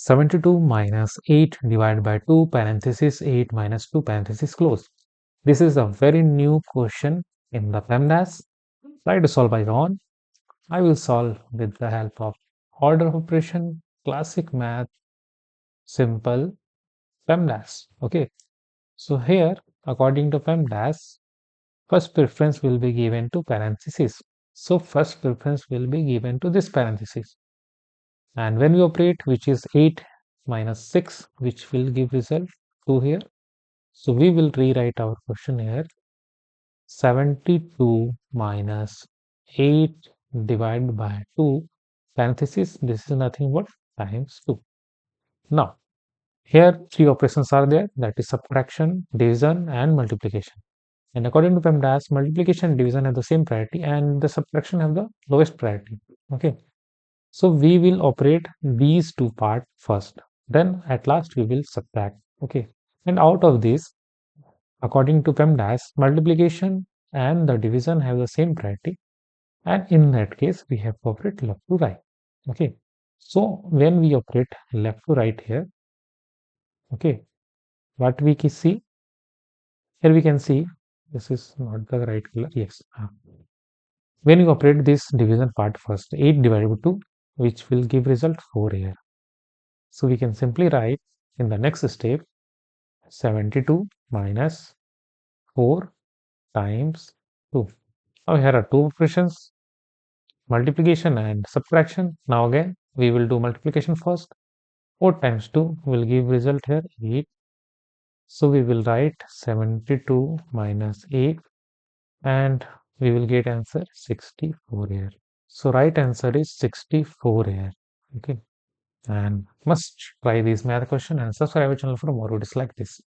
72 minus 8 divided by 2 parenthesis 8 minus 2 parenthesis close. This is a very new question in the PEMDAS. Try to solve by your own. I will solve with the help of order of operation, classic math, simple PEMDAS. Okay. So here, according to PEMDAS, first preference will be given to parenthesis. So first preference will be given to this parenthesis. And when we operate, which is 8 minus 6, which will give result 2 here. So we will rewrite our question here. 72 minus 8 divided by 2 parenthesis. This is nothing but times 2. Now, here three operations are there, that is subtraction, division and multiplication. And according to PEMDAS, multiplication and division have the same priority and the subtraction have the lowest priority. Okay. So we will operate these two parts first. Then at last we will subtract. Okay. And out of this, according to PEMDAS, multiplication and the division have the same priority. And in that case, we have to operate left to right. Okay. So when we operate left to right here, okay, what we can see here, we can see this is not the right color. Yes. When you operate this division part first, 8 divided by 2, which will give result 4 here. So we can simply write in the next step 72 minus 4 times 2. Now here are two operations, multiplication and subtraction. Now again we will do multiplication first. 4 times 2 will give result here 8. So we will write 72 minus 8 and we will get answer 64 here. So right answer is 64 here. Okay. And must try this math question and subscribe our channel for more videos like this.